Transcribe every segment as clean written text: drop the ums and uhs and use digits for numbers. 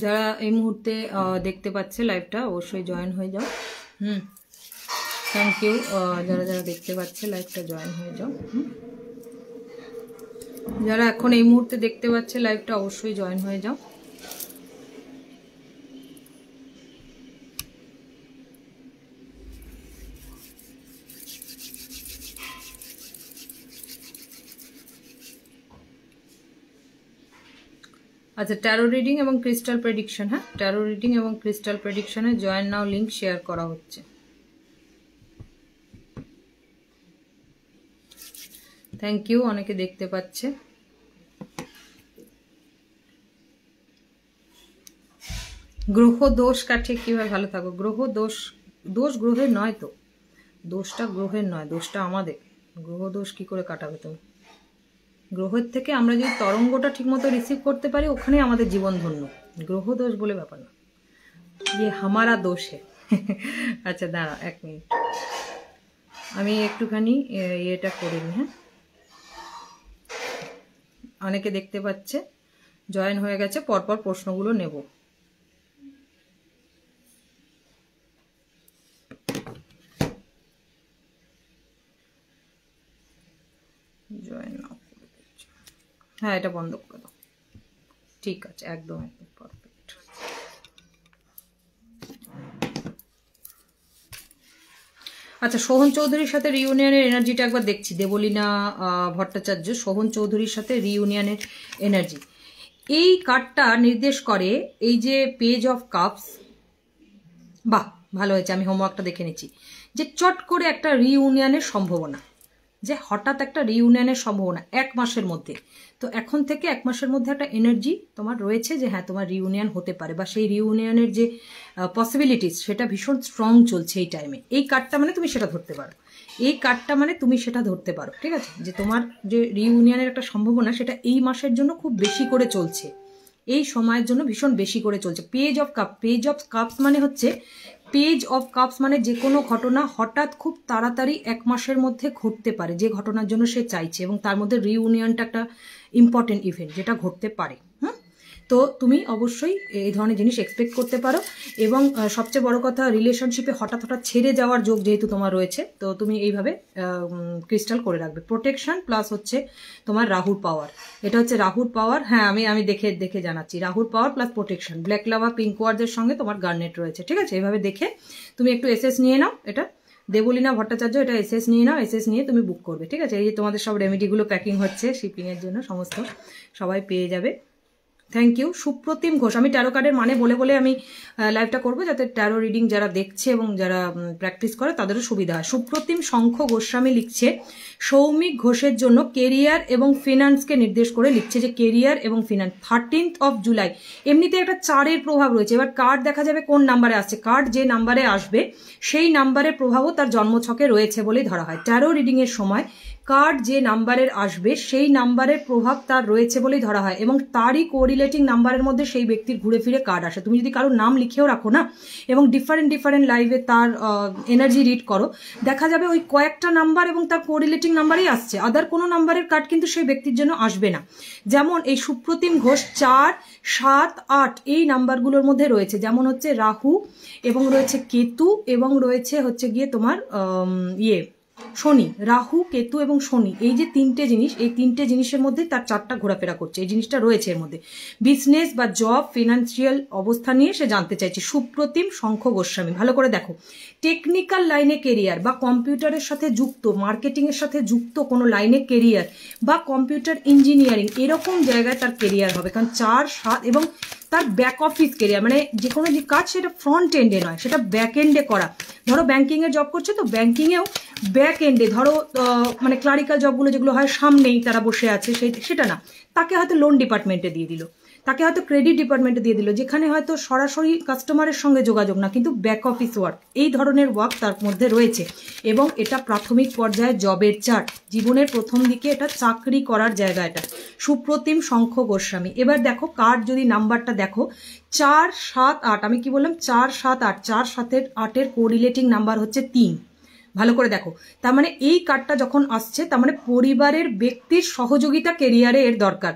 যারা এই মুহূর্তে দেখতে পাচ্ছে লাইভটা অবশ্যই জয়েন হয়ে যাও। Thank you. যারা যারা দেখতে পাচ্ছে লাইভটা জয়েন হয়ে যাও। যারা এখন এই মুহূর্তে দেখতে পাচ্ছে লাইভটা অবশ্যই জয়েন হয়ে যাও। আচ্ছা, ট্যারো রিডিং এবং ক্রিস্টাল প্রেডিকশন। হ্যাঁ, ট্যারো রিডিং এবং ক্রিস্টাল প্রেডিকশনে জয়েন নাও লিংক শেয়ার করা হচ্ছে। থ্যাংক ইউ, অনেকে দেখতে পাচ্ছে। গ্রহ দোষ কাটে কিভাবে ভালো থাকো? গ্রহ দোষ, দোষ গ্রহের নয় তো, দোষটা গ্রহের নয়, দোষটা আমাদের। গ্রহ দোষ কি করে কাটাবে তুমি? গ্রহের থেকে আমরা যদি তরঙ্গটা ঠিকমতো রিসিভ করতে পারি ওখানেই আমাদের জীবন ধন্য। গ্রহ দোষ বলে ব্যাপার না, ইয়ে হামারা দোষ হে। আচ্ছা দাঁড়া 1 মিনিট, আমি একটুখানি এটা করে নিই। হ্যাঁ, অনেকে দেখতে পাচ্ছে, জয়েন হয়ে গেছে, পরপর প্রশ্নগুলো নেব। জয়েন নাও, হ্যাঁ এটা বন্ধ করে দাও। ঠিক আছে, একদম একদম পারফেক্ট। আচ্ছা, সোহন চৌধুরীর সাথে রিউনিয়নের এনার্জিটা একবার দেখছি। দেবলীনা ভট্টাচার্য, সোহন চৌধুরীর সাথে রিউনিয়নের এনার্জি। এই কার্ডটা নির্দেশ করে এই যে পেজ অফ কাপস। বাহ, ভালো হয়েছে, আমি হোমওয়ার্কটা দেখে নিচ্ছি। যে চট করে একটা রিউনিয়নের সম্ভাবনা, যে হঠাৎ একটা রিউনিয়নের সম্ভাবনা 1 মাসের মধ্যে। তো এখন থেকে 1 মাসের মধ্যে একটা এনার্জি তোমার রয়েছে যে হ্যাঁ তোমার রিউনিয়ন হতে পারে, বা সেই রিউনিয়নের যে পসিবিলিটিস সেটা ভীষণ স্ট্রং চলছে এই টাইমে। এই কার্ডটা মানে তুমি সেটা ধরতে পারো, এই কার্ডটা মানে তুমি সেটা ধরতে পারো। ঠিক আছে, যে তোমার যে রিউনিয়নের একটা সম্ভাবনা সেটা এই মাসের জন্য খুব বেশি করে চলছে, এই সময়ের জন্য ভীষণ বেশি করে চলছে। Page of cup, page of cups মানে হচ্ছে, পেজ অফ কাপস মানে যে কোনো ঘটনা হঠাৎ খুব তাড়াতাড়ি 1 মাসের মধ্যে ঘটতে পারে, যে ঘটনার জন্য সে চাইছে, এবং তার মধ্যে রিউনিয়নটা একটা ইম্পর্টেন্ট ইভেন্ট যেটা ঘটতে পারে। তো তুমি অবশ্যই এই ধরনের জিনিস এক্সপেক্ট করতে পারো। এবং সবচেয়ে বড় কথা, রিলেশনশিপে হঠাৎ হঠাৎ ছেড়ে যাওয়ার যোগ যেহেতু তোমার রয়েছে, তো তুমি এইভাবে ক্রিস্টাল করে রাখবে। প্রোটেকশন প্লাস হচ্ছে তোমার রাহুর পাওয়ার, এটা হচ্ছে রাহুর পাওয়ার। হ্যাঁ, আমি দেখে দেখে জানাচ্ছি। রাহুর power plus protection, black lava pink ওয়ার্ডের সঙ্গে তোমার গার্নেট রয়েছে। ঠিক আছে, এইভাবে দেখে তুমি একটু এসএস নিয়ে নাও। এটা দেবলীনা ভট্টাচার্য, এটা এসএস নিয়ে নাও, এসএস নিয়ে তুমি বুক করবে। ঠিক আছে, এই যে তোমাদের সব রেমেডিগুলো প্যাকিং হচ্ছে শিপিংয়ের জন্য, সমস্ত সবাই পেয়ে যাবে। Thank you. সুপ্রতিম ঘোষ, আমি ট্যারো কার্ডের মানে বলে বলে আমি লাইভটা করবো, যাতে ট্যারো রিডিং যারা দেখছে এবং যারা প্র্যাকটিস করে তাদেরও সুবিধা হয়। সুপ্রতিম শঙ্খ গোস্বামী লিখছে সৌমিক ঘোষের জন্য কেরিয়ার এবং ফিনান্সকে নির্দেশ করে লিখছে যে কেরিয়ার এবং ফিনান্স 13th of জুলাই। এমনিতে একটা 4-এর প্রভাব রয়েছে, এবার কার্ড দেখা যাবে কোন নাম্বারে আসছে। কার্ড যে নাম্বারে আসবে সেই নাম্বারের প্রভাবও তার জন্মছকে রয়েছে বলেই ধরা হয়। ট্যারো রিডিং এর সময় কার্ড যে নাম্বারের আসবে সেই নাম্বারের প্রভাব তার রয়েছে বলেই ধরা হয়, এবং তারই কোরিলেটিং নাম্বারের মধ্যে সেই ব্যক্তির ঘুরে ফিরে কার্ড আসে। তুমি যদি কারোর নাম লিখেও রাখো না এবং ডিফারেন্ট লাইভে তার এনার্জি রিড করো, দেখা যাবে ওই কয়েকটা নাম্বার এবং তার কোরিলেটিং নাম্বারই আসছে, আদার কোনো নাম্বারের কার্ড কিন্তু সেই ব্যক্তির জন্য আসবে না। যেমন এই সুপ্রতিম ঘোষ 4, 7, 8 এই নাম্বারগুলোর মধ্যে রয়েছে, যেমন হচ্ছে রাহু এবং রয়েছে কেতু এবং রয়েছে হচ্ছে গিয়ে তোমার শনি। রাহু, কেতু এবং শনি, এই যে 3টে জিনিস, এই 3টে জিনিসের মধ্যে তার 4টা ঘোরাফেরা করছে, এই জিনিসটা রয়েছে এর মধ্যে। বিজনেস বা জব, ফিনান্সিয়াল অবস্থা নিয়ে সে জানতে চাইছে। সুপ্রতিম শঙ্খ গোস্বামী, ভালো করে দেখো, টেকনিক্যাল লাইনে কেরিয়ার বা কম্পিউটারের সাথে যুক্ত, মার্কেটিং এর সাথে যুক্ত কোনো লাইনে কেরিয়ার বা কম্পিউটার ইঞ্জিনিয়ারিং এরকম জায়গায় তার কেরিয়ার হবে। কারণ 4, 7 এবং তার ব্যাক অফিস কেরিয়ার, মানে যে কোনো যে কাজ সেটা ফ্রন্ট এন্ডে নয়, সেটা ব্যাক এন্ডে করা। ধরো ব্যাংকিং এ জব করছে, তো ব্যাংকিংয়েও ব্যাক এন্ডে, ধরো মানে ক্লারিক্যাল জবগুলো যেগুলো হয় সামনেই তারা বসে আছে, সেটা না, তাকে হয়তো লোন ডিপার্টমেন্টে দিয়ে দিল, তাকে হয়তো ক্রেডিট ডিপার্টমেন্টে দিয়ে দিল, যেখানে হয়তো সরাসরি কাস্টমারের সঙ্গে যোগাযোগ না, কিন্তু ব্যাক অফিস ওয়ার্ক, এই ধরনের ওয়ার্ক তার মধ্যে রয়েছে। এবং এটা প্রাথমিক পর্যায়ে জবের চার্ট, জীবনের প্রথম দিকে এটা চাকরি করার জায়গা। এটা সুপ্রতিম শঙ্খ গোস্বামী। এবার দেখো কার্ড যদি নাম্বারটা দেখো 4, 7, 8, আমি কি বললাম 4, 7, 8, 4, 7, 8 কোরিলেটিং নাম্বার হচ্ছে 3। ভালো করে দেখো, তার মানে এই কার্ডটা যখন আসছে তার মানে পরিবারের ব্যক্তির সহযোগিতা কেরিয়ারে এর দরকার,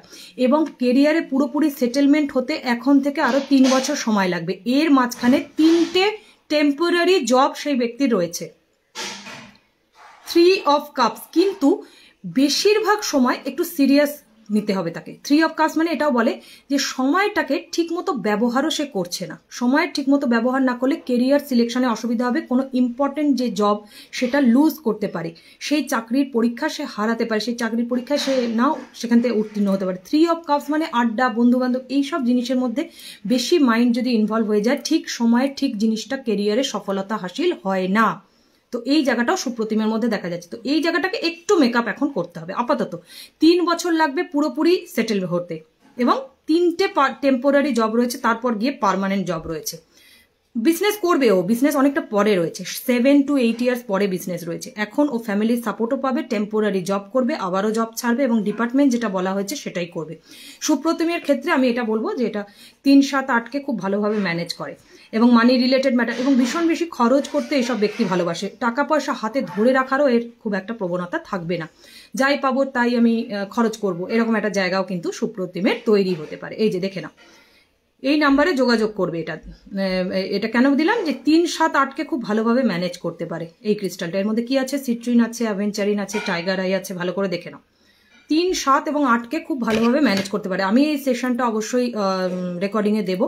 এবং কেরিয়ারে পুরোপুরি সেটেলমেন্ট হতে এখন থেকে আরো 3 বছর সময় লাগবে। এর মাঝখানে 3টে টেম্পোরারি জব সেই ব্যক্তির রয়েছে। 3 অফ কাপস, কিন্তু বেশিরভাগ সময় একটু সিরিয়াস নিতে হবে তাকে। 3 অফ কাপস মানে এটাও বলে যে সময়টাকে ঠিকমতো ব্যবহারও সে করছে না। সময়ের ঠিকমতো ব্যবহার না করলে কেরিয়ার সিলেকশনে অসুবিধা হবে, কোনো ইম্পর্টেন্ট যে জব সেটা লুজ করতে পারে, সেই চাকরির পরীক্ষা সে হারাতে পারে, সেই চাকরির পরীক্ষায় সে নাও সেখান থেকে উত্তীর্ণ হতে পারে। 3 অফ কাপস মানে আড্ডা, বন্ধুবান্ধব, এইসব জিনিসের মধ্যে বেশি মাইন্ড যদি ইনভলভ হয়ে যায়, ঠিক সময়ে ঠিক জিনিসটা কেরিয়ারে সফলতা হাসিল হয় না। তো এই জায়গাটাও সুপ্রতিমের মধ্যে দেখা যাচ্ছে। তো এই জায়গাটাকে একটু মেকআপ এখন করতে হবে। আপাতত 3 বছর লাগবে পুরোপুরি সেটেল হতে, এবং 3টে টেম্পোরারি জব রয়েছে, তারপর গিয়ে পার্মানেন্ট জব রয়েছে। বিজনেস করবে, ও বিজনেস অনেকটা পরে রয়েছে, 7 to 8 ইয়ার্স পরে বিজনেস রয়েছে। এখন ও ফ্যামিলির সাপোর্টও পাবে, টেম্পোরারি জব করবে, আবারও জব ছাড়বে, এবং ডিপার্টমেন্ট যেটা বলা হয়েছে সেটাই করবে। সুপ্রতিমের ক্ষেত্রে আমি এটা বলবো যে এটা 3, 7, 8কে খুব ভালোভাবে ম্যানেজ করে, এবং মানি রিলেটেড ম্যাটার, এবং ভীষণ বেশি খরচ করতে এইসব ব্যক্তি ভালোবাসে। টাকা পয়সা হাতে ধরে রাখারও এর খুব একটা প্রবণতা থাকবে না। যাই পাবো তাই আমি খরচ করব, এরকম একটা জায়গাও কিন্তু সুপ্রতিমের তৈরি হতে পারে। এই যে দেখে নাও, এই নাম্বারে যোগাযোগ করবে। এটা কেন দিলাম যে 3, 7, 8কে খুব ভালোভাবে ম্যানেজ করতে পারে এই ক্রিস্টালটা। এর মধ্যে কি আছে? সিট্রিন আছে, অ্যাভেঞ্চারিন আছে, টাইগার আই আছে, ভালো করে দেখে নাও। 3, 7 এবং 8কে খুব ভালোভাবে ম্যানেজ করতে পারে। আমি এই সেশনটা অবশ্যই রেকর্ডিংয়ে দেবো,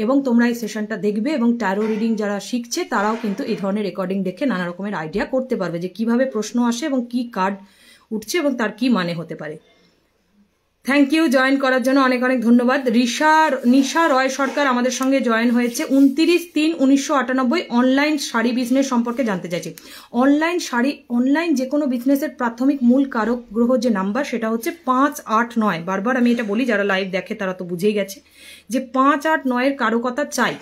এবং তোমরা এই সেশনটা দেখবে, এবং ট্যারো রিডিং যারা শিখছে তারাও কিন্তু এই ধরনের রেকর্ডিং দেখে নানা রকমের আইডিয়া করতে পারবে যে কিভাবে প্রশ্ন আসে এবং কি কার্ড উঠছে এবং তার কি মানে হতে পারে। থ্যাংক ইউ জয়েন করার জন্য, অনেক অনেক ধন্যবাদ। নিশা রয় সরকার আমাদের সঙ্গে জয়েন হয়েছে 29/3/1998। অনলাইন শাড়ি বিজনেস সম্পর্কে জানতে চাইছি। অনলাইন যে কোনো বিজনেসের প্রাথমিক মূল কারক গ্রহ যে নাম্বার সেটা হচ্ছে 5, 8, 9। বারবার আমি এটা বলি, যারা লাইভ দেখে তারা তো বুঝেই গেছে যে 5, 8, 9-এর কারকতা চাই।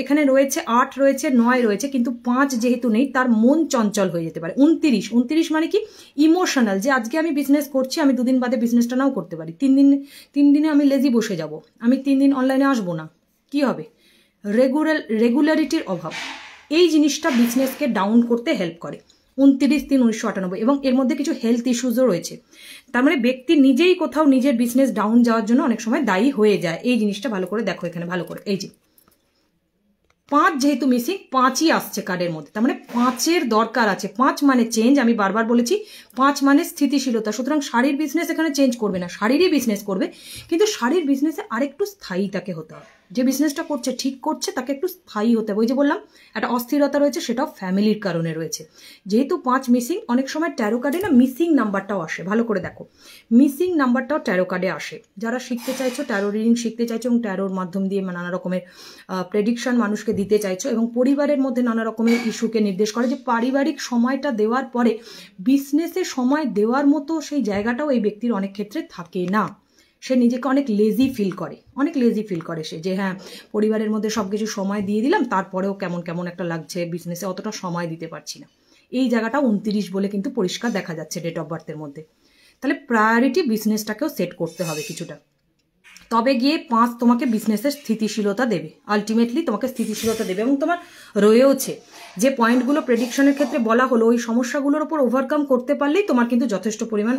এখানে রয়েছে 8 রয়েছে, 9 রয়েছে, কিন্তু 5 যেহেতু নেই তার মন চঞ্চল হয়ে যেতে পারে। 29 মানে কি? ইমোশনাল, যে আজকে আমি বিজনেস করছি, আমি 2 দিন বাদে বিজনেসটা নাও করতে পারি। 3 দিনে আমি লেজি বসে যাব, আমি 3 দিন অনলাইনে আসবো না, কি হবে? রেগুলারিটির অভাব এই জিনিসটা বিজনেসকে ডাউন করতে হেল্প করে। 29/3/1998, এবং এর মধ্যে কিছু হেলথ ইস্যুজও রয়েছে। তার মানে ব্যক্তি নিজেই কোথাও নিজের বিজনেস ডাউন যাওয়ার জন্য অনেক সময় দায়ী হয়ে যায়। এই জিনিসটা ভালো করে দেখো এখানে, ভালো করে। এই যে 5 যেহেতু মিসিং, 5ই আসছে কার্ডের মধ্যে, তার মানে 5-এর দরকার আছে। 5 মানে চেঞ্জ, আমি বারবার বলেছি 5 মানে স্থিতিশীলতা। সুতরাং শাড়ির বিজনেস এখানে চেঞ্জ করবে না, শাড়িরই বিজনেস করবে, কিন্তু শাড়ির বিজনেসে আরেকটু স্থায়ী তাকে হতে হবে। যে বিজনেসটা করছে ঠিক করছে, তাকে একটু স্থায়ী হতে হবে। ওই যে বললাম একটা অস্থিরতা রয়েছে, সেটাও ফ্যামিলির কারণে রয়েছে। যেহেতু 5 মিসিং, অনেক সময় ট্যারো কার্ডে না মিসিং নাম্বারটাও আসে, ভালো করে দেখো, মিসিং নাম্বারটাও ট্যারো কার্ডে আসে। যারা শিখতে চাইছো, ট্যারো রিডিং শিখতে চাইছো এবং ট্যারোর মাধ্যম দিয়ে নানা রকমের প্রেডিকশন মানুষকে দিতে চাইছো, এবং পরিবারের মধ্যে নানা রকমের ইস্যুকে নির্দেশ করে, যে পারিবারিক সময়টা দেওয়ার পরে বিজনেসে সময় দেওয়ার মতো সেই জায়গাটাও এই ব্যক্তির অনেক ক্ষেত্রে থাকে না। সে নিজেকে অনেক লেজি ফিল করে, সে যে হ্যাঁ পরিবারের মধ্যে সবকিছু সময় দিয়ে দিলাম, তারপরেও কেমন একটা লাগছে, বিজনেসে অতটা সময় দিতে পারছি না। এই জায়গাটা 29 বলে কিন্তু পরিষ্কার দেখা যাচ্ছে ডেট অফ বার্থের মধ্যে। তাহলে প্রায়োরিটি বিজনেসটাকেও সেট করতে হবে কিছুটা, তবে গিয়ে 5 তোমাকে বিজনেসের স্থিতিশীলতা দেবে, আলটিমেটলি তোমাকে স্থিতিশীলতা দেবে। এবং তোমার রয়েওছে যে পয়েন্টগুলো প্রেডিকশনের ক্ষেত্রে বলা হলো, ওই সমস্যাগুলোর উপর ওভারকাম করতে পারলেই তোমার কিন্তু যথেষ্ট পরিমাণ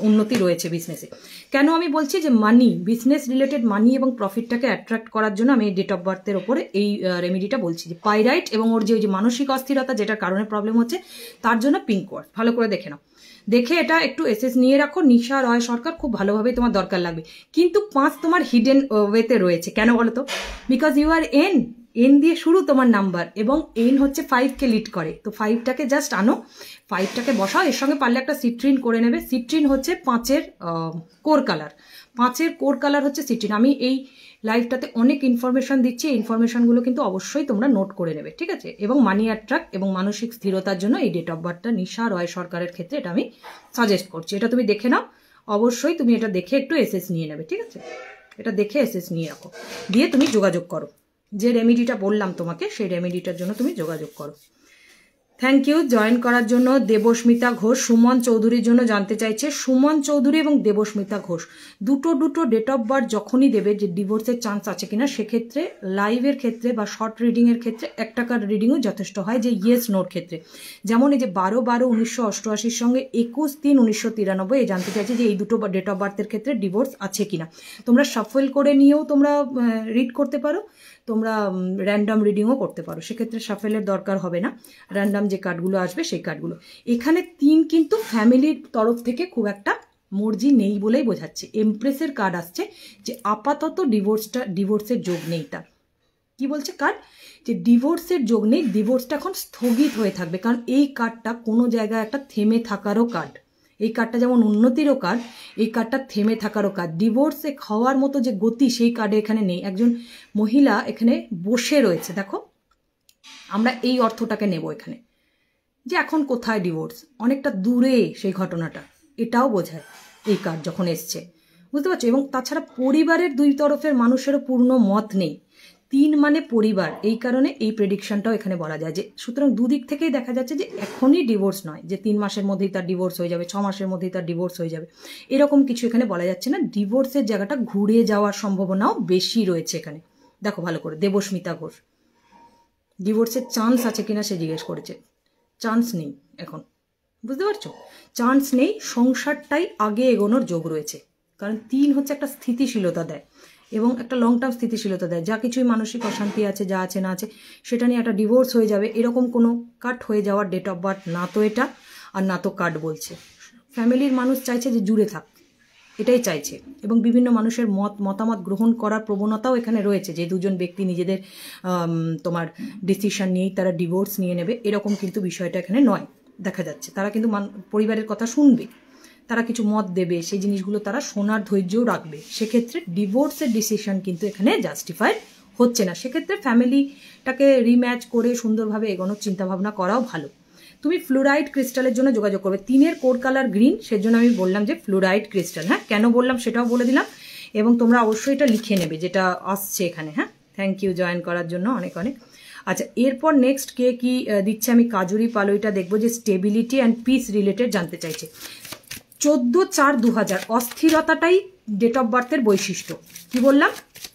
উন্নতি রয়েছে বিজনেসে। কেন আমি বলছি যে মানি, বিজনেস রিলেটেড মানি এবং প্রফিটটাকে অ্যাট্রাক্ট করার জন্য আমি ডেট অফ বার্থের ওপরে এই রেমেডিটা বলছি, যে পাইরাইট এবং ওর যে মানসিক অস্থিরতা যেটার কারণে প্রবলেম হচ্ছে, তার জন্য পিঙ্ক ওয়ার্ড। ভালো করে দেখে নাও, দেখে এটা একটু এসএস নিয়ে রাখো। নিশা রয় সরকার খুব ভালোভাবে তোমার দরকার লাগবে, কিন্তু 5 তোমার হিডেন ওয়েতে রয়েছে। কেন বলো তো? বিকজ ইউ আর এন দিয়ে শুরু তোমার নাম্বার, এবং এন হচ্ছে 5কে লিড করে। তো 5টাকে জাস্ট আনো, 5টাকে বসাও, এর সঙ্গে পারলে একটা সিট্রিন করে নেবে। সিট্রিন হচ্ছে 5-এর কোর কালার, 5-এর কোর কালার হচ্ছে সিট্রিন। আমি এই লাইভটাতে অনেক ইনফরমেশন দিচ্ছি, এই ইনফরমেশনগুলো কিন্তু অবশ্যই তোমরা নোট করে নেবে, ঠিক আছে? এবং মানি অ্যাট্রাক্ট এবং মানসিক স্থিরতার জন্য এই ডেট অফ বার্থটা নিশা রয় সরকারের ক্ষেত্রে এটা আমি সাজেস্ট করছি। এটা তুমি দেখে নাও, অবশ্যই তুমি এটা দেখে একটু এসএস নিয়ে নেবে, ঠিক আছে? এটা দেখে এসএস নিয়ে রাখো, দিয়ে তুমি যোগাযোগ করো। যে রেমেডিটা বললাম তোমাকে, সেই রেমেডিটার জন্য তুমি যোগাযোগ করো। থ্যাংক ইউ জয়েন করার জন্য। দেবস্মিতা ঘোষ সুমন চৌধুরীর জন্য জানতে চাইছে। সুমন চৌধুরী এবং দেবস্মিতা ঘোষ দুটো ডেট অফ বার্থ যখনই দেবে যে ডিভোর্সের চান্স আছে কিনা, সেক্ষেত্রে লাইভের ক্ষেত্রে বা শর্ট রিডিংয়ের ক্ষেত্রে 1 টাকার রিডিংও যথেষ্ট হয়, যে ইয়েস নোর ক্ষেত্রে। যেমন এই যে 12/12/1988 সঙ্গে 21/3/1993 এই জানতে চাইছে যে এই দুটো ডেট অফ বার্থের ক্ষেত্রে ডিভোর্স আছে কিনা। তোমরা শাফল করে নিয়েও তোমরা রিড করতে পারো, তোমরা র্যান্ডম রিডিংও করতে পারো, সেক্ষেত্রে শাফেলের দরকার হবে না। র্যান্ডম যে কার্ডগুলো আসবে সেই কার্ডগুলো। এখানে 3 কিন্তু ফ্যামিলির তরফ থেকে খুব একটা মর্জি নেই বলেই বোঝাচ্ছে। এমপ্রেসের কার্ড আসছে যে আপাতত ডিভোর্সের যোগ নেই। তার কি বলছে কার্ড, যে ডিভোর্সের যোগ নেই, ডিভোর্সটা এখন স্থগিত হয়ে থাকবে। কারণ এই কার্ডটা কোনো জায়গায় একটা থেমে থাকারও কার্ড। এই কার্ডটা যেমন উন্নতিরও কার্ড, এই কার্ডটা থেমে থাকারও কার্ড। ডিভোর্সে হওয়ার মতো যে গতি সেই কার্ডে এখানে নেই। একজন মহিলা এখানে বসে রয়েছে, দেখো আমরা এই অর্থটাকে নেব এখানে, যে এখন কোথায় ডিভোর্স, অনেকটা দূরে সেই ঘটনাটা, এটাও বোঝায় এই কার্ড যখন এসছে, বুঝতে পারছো। এবং তাছাড়া পরিবারের 2 তরফের মানুষেরও পূর্ণ মত নেই। 3 মানে পরিবার, এই কারণে এই প্রেডিকশনটাও এখানে বলা যায় যে সুতরাং দুদিক থেকেই দেখা যাচ্ছে যে এখনই ডিভোর্স নয়, যে 3 মাসের মধ্যেই তার ডিভোর্স হয়ে যাবে, 6 মাসের মধ্যেই তার ডিভোর্স হয়ে যাবে, এরকম কিছু এখানে বলা যাচ্ছে না। ডিভোর্সের জায়গাটা ঘুরে যাওয়ার সম্ভাবনাও বেশি রয়েছে এখানে। দেখো ভালো করে, দেবস্মিতা ঘোষ ডিভোর্সের চান্স আছে কিনা সে জিজ্ঞেস করেছে। চান্স নেই এখন, বুঝতে পারছো, চান্স নেই। সংসারটাই আগে এগোনোর যোগ রয়েছে, কারণ 3 হচ্ছে একটা স্থিতিশীলতা দেয় এবং একটা লং টার্ম স্থিতিশীলতা দেয়। যা কিছুই মানসিক অশান্তি আছে, যা আছে না আছে, সেটা নিয়ে একটা ডিভোর্স হয়ে যাবে, এরকম কোনো কাট হয়ে যাওয়ার ডেট অফ বার্থ না তো এটা, আর না তো কার্ড বলছে। ফ্যামিলির মানুষ চাইছে যে জুড়ে থাক, এটাই চাইছে। এবং বিভিন্ন মানুষের মতামত গ্রহণ করার প্রবণতাও এখানে রয়েছে, যে 2জন ব্যক্তি নিজেদের তোমার ডিসিশন নিয়েই তারা ডিভোর্স নিয়ে নেবে, এরকম কিন্তু বিষয়টা এখানে নয়। দেখা যাচ্ছে তারা কিন্তু পরিবারের কথা শুনবে, তারা কিছু মত দেবে, সেই জিনিসগুলো তারা শোনার ধৈর্যও রাখবে। সেক্ষেত্রে ডিভোর্সের ডিসিশন কিন্তু এখানে জাস্টিফাইড হচ্ছে না। সেক্ষেত্রে ফ্যামিলিটাকে রিম্যাচ করে সুন্দরভাবে এগোনোর চিন্তাভাবনা করাও ভালো। তুমি ফ্লুরাইড ক্রিস্টালের জন্য যোগাযোগ করবে। 3-এর কোর কালার গ্রিন, সেজন্য আমি বললাম যে ফ্লুরাইড ক্রিস্টাল। হ্যাঁ, কেন বললাম সেটাও বলে দিলাম, এবং তোমরা অবশ্যই এটা লিখে নেবে যেটা আসছে এখানে। হ্যাঁ, থ্যাংক ইউ জয়েন করার জন্য অনেক অনেক। আচ্ছা, এরপর নেক্সট কে কি দিচ্ছে আমি কাজুরি পালইটা দেখবো, যে স্টেবিলিটি অ্যান্ড পিস রিলেটেড জানতে চাইছে। 14/4/2000 অস্থিরতাটাই ডেট অফ বার্থের বৈশিষ্ট্য। কি বললাম,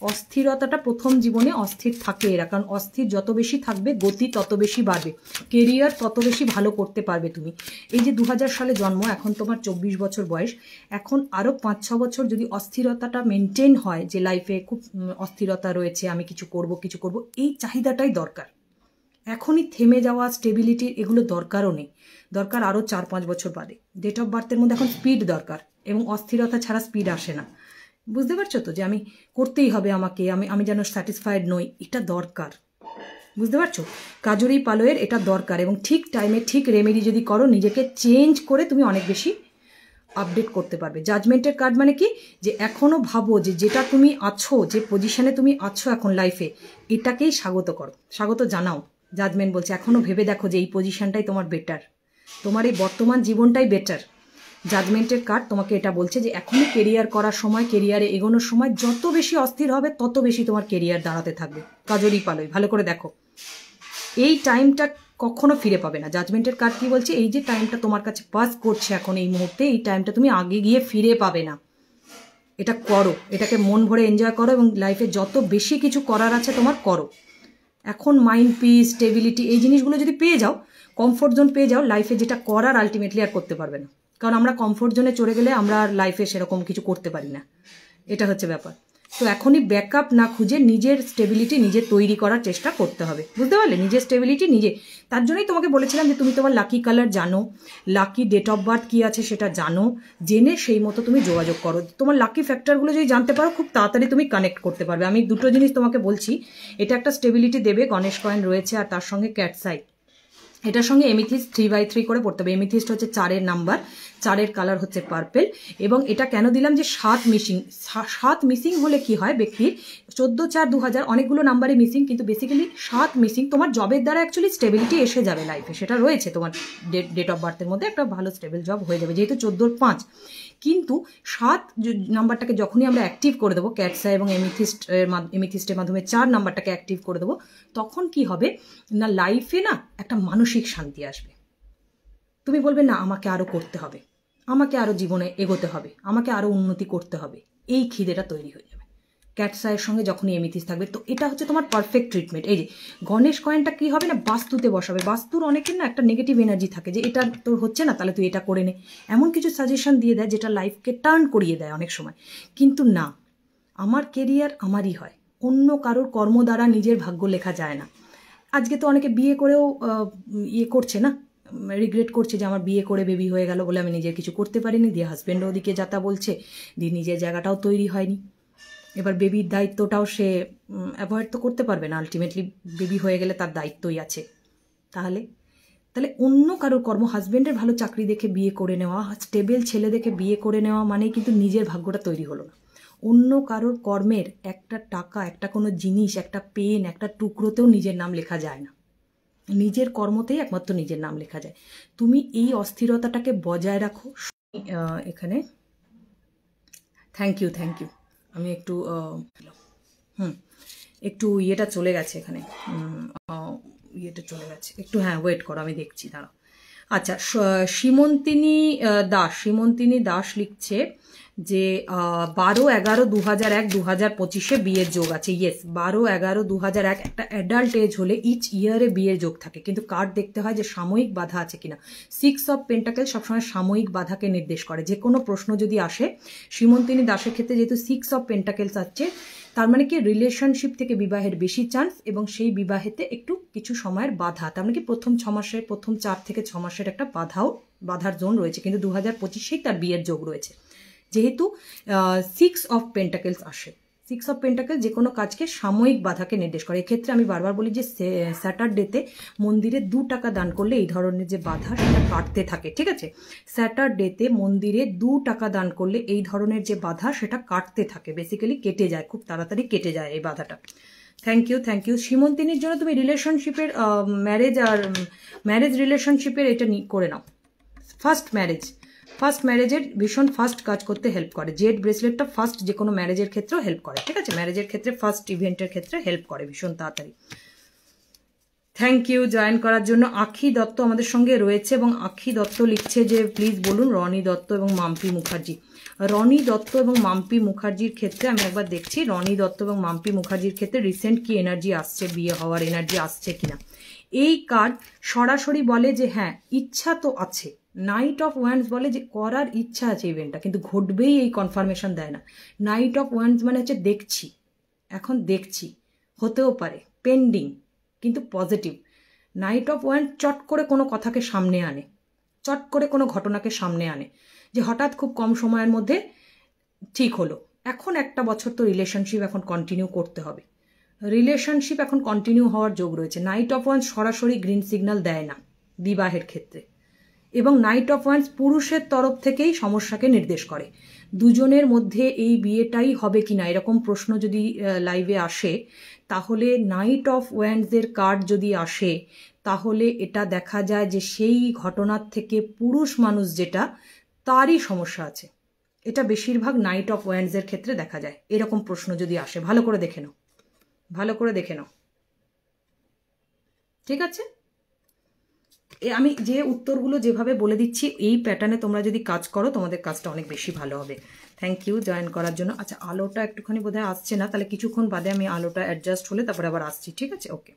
অস্থিরতাটা প্রথম জীবনে অস্থির থাকে এরা, কারণ অস্থির যত বেশি থাকবে গতি তত বেশি বাড়বে, কেরিয়ার তত বেশি ভালো করতে পারবে তুমি। এই যে 2000 সালে জন্ম, এখন তোমার 24 বছর বয়স, এখন আরও 5-6 বছর যদি অস্থিরতাটা মেনটেন হয়, যে লাইফে খুব অস্থিরতা রয়েছে, আমি কিছু করব, এই চাহিদাটাই দরকার। এখনই থেমে যাওয়া স্টেবিলিটি এগুলো দরকারও নেই, দরকার আরও 4-5 বছর বাদে। ডেট অফ বার্থের মধ্যে এখন স্পিড দরকার, এবং অস্থিরতা ছাড়া স্পিড আসে না। বুঝতে পারছো তো, যে আমি করতেই হবে, আমাকে আমি যেন স্যাটিসফাইড নই, এটা দরকার। বুঝতে পারছো, কাজুরি পালয়ের এটা দরকার। এবং ঠিক টাইমে ঠিক রেমেডি যদি করো, নিজেকে চেঞ্জ করে তুমি অনেক বেশি আপডেট করতে পারবে। জাজমেন্টের কার্ড মানে কি, যে এখনও ভাবো যে যেটা তুমি আছো, যে পজিশনে তুমি আছো এখন লাইফে, এটাকেই স্বাগত করো, স্বাগত জানাও। জাজমেন্ট বলছে এখনও ভেবে দেখো যে এই পজিশনটাই তোমার বেটার, তোমার এই বর্তমান জীবনটাই বেটার। জাজমেন্টের কার্ড তোমাকে এটা বলছে যে এখনই কেরিয়ার করার সময়, কেরিয়ারে এগোনোর সময়, যত বেশি অস্থির হবে তত বেশি তোমার কেরিয়ার দাঁড়াতে থাকবে। কাজরি পালই, ভালো করে দেখো, এই টাইমটা কখনো ফিরে পাবে না। জাজমেন্টের কার্ড কি বলছে, এই যে টাইমটা তোমার কাছে পাস করছে এখন এই মুহূর্তে, এই টাইমটা তুমি আগে গিয়ে ফিরে পাবে না। এটা করো, এটাকে মন ভরে এনজয় করো, এবং লাইফে যত বেশি কিছু করার আছে তোমার করো। এখন মাইন্ড পিস, স্টেবিলিটি, এই জিনিসগুলো যদি পেয়ে যাও, কমফোর্ট জোন পেয়ে যাও, লাইফে যেটা করার আলটিমেটলি আর করতে পারবে না। কারণ আমরা কমফোর্ট জোনে চলে গেলে আমরা আর লাইফে সেরকম কিছু করতে পারি না, এটা হচ্ছে ব্যাপার। তো এখনই ব্যাকআপ না খুঁজে নিজের স্টেবিলিটি নিজে তৈরি করার চেষ্টা করতে হবে, বুঝতে পারলে, নিজের স্টেবিলিটি নিজে। তার জন্যই তোমাকে বলেছিলাম যে তুমি তোমার লাকি কালার জানো, লাকি ডেট অফ বার্থ কী আছে সেটা জানো, জেনে সেই মতো তুমি যোগাযোগ করো। তোমার লাকি ফ্যাক্টরগুলো যদি জানতে পারো, খুব তাড়াতাড়ি তুমি কানেক্ট করতে পারবে। আমি 2টো জিনিস তোমাকে বলছি, এটা একটা স্টেবিলিটি দেবে, গণেশ কয়েন রয়েছে, আর তার সঙ্গে ক্যাটসাই, এটার সঙ্গে এমিথিস্ট 3/3 করে পড়তে হবে। এমিথিস্ট হচ্ছে 4-এর নাম্বার, 4-এর কালার হচ্ছে পার্পেল। এবং এটা কেন দিলাম, যে 7 মিসিং, 7 মিসিং হলে কি হয় ব্যক্তির, 14/4/2000 অনেকগুলো নাম্বারে মিসিং, কিন্তু বেসিক্যালি 7 মিসিং। তোমার জবের দ্বারা অ্যাকচুয়ালি স্টেবিলিটি এসে যাবে লাইফে, সেটা রয়েছে তোমার ডেট অফ বার্থের মধ্যে, একটা ভালো স্টেবল জব হয়ে যাবে, যেহেতু 14/5। কিন্তু 7 নাম্বারটাকে যখনই আমরা অ্যাক্টিভ করে দেবো, ক্যাটসা এবং এমিথিস্টের মাধ্যমে 4 নাম্বারটাকে অ্যাক্টিভ করে দেবো, তখন কি হবে না, লাইফে না একটা মানসিক শান্তি আসবে। তুমি বলবে না আমাকে আরও করতে হবে, আমাকে আরও জীবনে এগোতে হবে, আমাকে আরও উন্নতি করতে হবে, এই খিদেটা তৈরি হয়ে যাবে ক্যাটসায়ের সঙ্গে যখনই এমিথিস থাকবে। তো এটা হচ্ছে তোমার পারফেক্ট ট্রিটমেন্ট। এই যে গণেশ কয়েনটা কি হবে না, বাস্তুতে বসাবে। বাস্তুর অনেকের না একটা নেগেটিভ এনার্জি থাকে যে এটা তোর হচ্ছে না, তাহলে তুই এটা করে নে, এমন কিছু সাজেশন দিয়ে দেয় যেটা লাইফকে টার্ন করিয়ে দেয় অনেক সময়। কিন্তু না, আমার কেরিয়ার আমারই হয়, অন্য কারোর কর্ম দ্বারা নিজের ভাগ্য লেখা যায় না। আজকে তো অনেকে বিয়ে করেও ইয়ে করছে না, রিগ্রেট করছে যে আমার বিয়ে করে বেবি হয়ে গেল বলে আমি নিজের কিছু করতে পারিনি, দিয়ে হাজব্যান্ডও ওদিকে যাতা বলছে, দিয়ে নিজের জায়গাটাও তৈরি হয়নি। এবার বেবির দায়িত্বটাও সে অ্যাভয়েড তো করতে পারবে না, আলটিমেটলি বেবি হয়ে গেলে তার দায়িত্বই আছে। তাহলে অন্য কারোর কর্ম, হাজব্যান্ডের ভালো চাকরি দেখে বিয়ে করে নেওয়া, স্টেবল ছেলে দেখে বিয়ে করে নেওয়া মানে কিন্তু নিজের ভাগ্যটা তৈরি হলো না। অন্য কারোর কর্মের একটা টাকা, একটা কোনো জিনিস, একটা পেন, একটা টুকরোতেও নিজের নাম লেখা যায় না। নিজের কর্মতেই একমাত্র নিজের নাম লেখা যায়। তুমি এই অস্থিরতাটাকে বজায় রাখো। এখানে থ্যাংক ইউ আমি একটু একটু ইয়েটা চলে গেছে এখানে, ইয়েটা চলে গেছে একটু, হ্যাঁ ওয়েট করো আমি দেখছি, দাঁড়াও। আচ্ছা, সীমন্তিনী দাস লিখছে যে 12/11/2001 2025 বিয়ের যোগ আছে। ইয়েস, 12/11/2001 একটা অ্যাডাল্ট এজ হলে ইচ ইয়ারে বিয়ের যোগ থাকে, কিন্তু কার্ড দেখতে হয় যে সাময়িক বাধা আছে কিনা। 6 অফ পেন্টাকেল সবসময় সাময়িক বাধাকে নির্দেশ করে। যে কোনো প্রশ্ন যদি আসে সীমন্তিনী দাসের ক্ষেত্রে, যেহেতু 6 অফ পেন্টাকেলস আছে, তার মানে কি রিলেশনশিপ থেকে বিবাহের বেশি চান্স, এবং সেই বিবাহেতে একটু কিছু সময়ের বাধা, তার মানে কি প্রথম 4 থেকে 6 মাসের একটা বাধার জোন রয়েছে, কিন্তু 2025 তার বিয়ের যোগ রয়েছে। যেহেতু 6 অফ পেন্টাকেলস আসে, 6 অফ পেন্টাকেল যে কোনো কাজকে সাময়িক বাধাকে নির্দেশ করে। এক্ষেত্রে আমি বারবার বলি যে স্যাটারডেতে মন্দিরে 2 টাকা দান করলে এই ধরনের যে বাধা সেটা কাটতে থাকে, ঠিক আছে? স্যাটারডেতে মন্দিরে 2 টাকা দান করলে এই ধরনের যে বাধা সেটা কাটতে থাকে, বেসিক্যালি কেটে যায়, খুব তাড়াতাড়ি কেটে যায় এই বাধাটা। থ্যাংক ইউ সীমন্তিনীর জন্য তুমি রিলেশনশিপের ম্যারেজ রিলেশনশিপের এটা করে নাও। ফার্স্ট ম্যারেজের ভীষণ ফার্স্ট কাজ করতে হেল্প করে। জেড ব্রেসলেটটা ফার্স্ট যে কোনো ম্যারেজের ক্ষেত্রেও হেল্প করে, ঠিক আছে? ম্যারেজের ক্ষেত্রে, ফার্স্ট ইভেন্টের ক্ষেত্রে হেল্প করে ভীষণ তাড়াতাড়ি। থ্যাংক ইউ জয়েন করার জন্য। আখি দত্ত আমাদের সঙ্গে রয়েছে, এবং আখি দত্ত লিখছে যে প্লিজ বলুন রনি দত্ত এবং মাম্পি মুখার্জি। রনি দত্ত এবং মাম্পি মুখার্জির ক্ষেত্রে আমি একবার দেখছি, রনি দত্ত এবং মাম্পি মুখার্জির ক্ষেত্রে রিসেন্ট কি এনার্জি আসছে, বিয়ে হওয়ার এনার্জি আসছে কিনা। এই কার্ড সরাসরি বলে যে হ্যাঁ ইচ্ছা তো আছে। নাইট অফ ওয়ান্ডস বলে যে করার ইচ্ছা আছে ইভেন্টটা, কিন্তু ঘটবেই এই কনফার্মেশন দেয় না। নাইট অফ ওয়ান্ডস মানে হচ্ছে দেখছি, এখন দেখছি, হতেও পারে, পেন্ডিং, কিন্তু পজিটিভ। নাইট অফ ওয়ান্ড চট করে কোনো কথাকে সামনে আনে, চট করে কোনো ঘটনাকে সামনে আনে, যে হঠাৎ খুব কম সময়ের মধ্যে ঠিক হলো। এখন 1 বছর তো রিলেশনশিপ এখন কন্টিনিউ করতে হবে, রিলেশনশিপ এখন কন্টিনিউ হওয়ার যোগ রয়েছে। নাইট অফ ওয়ান্ডস সরাসরি গ্রিন সিগন্যাল দেয় না বিবাহের ক্ষেত্রে, এবং নাইট অফ ওয়ান্ডস পুরুষের তরফ থেকেই সমস্যাকে নির্দেশ করে। দুজনের মধ্যে এই বিয়েটাই হবে কিনা এরকম প্রশ্ন যদি লাইভে আসে, তাহলে নাইট অফ ওয়ান্ডসের কার্ড যদি আসে, তাহলে এটা দেখা যায় যে সেই ঘটনার থেকে পুরুষ মানুষ যেটা, তারই সমস্যা আছে। এটা বেশিরভাগ নাইট অফ ওয়ান্ডসের ক্ষেত্রে দেখা যায়। এরকম প্রশ্ন যদি আসে, ভালো করে দেখে নাও, ঠিক আছে? আমি যে উত্তরগুলো যেভাবে বলে দিচ্ছি, এই প্যাটার্নে তোমরা যদি কাজ করো, তোমাদের কাজটা অনেক বেশি ভালো হবে। থ্যাংক ইউ জয়েন করার জন্য। আচ্ছা, আলোটা একটুখানি বোধহয় আসছে না, তাহলে কিছুক্ষণ বাদে আমি আলোটা অ্যাডজাস্ট হলে তারপরে আবার আসছি, ঠিক আছে? ওকে।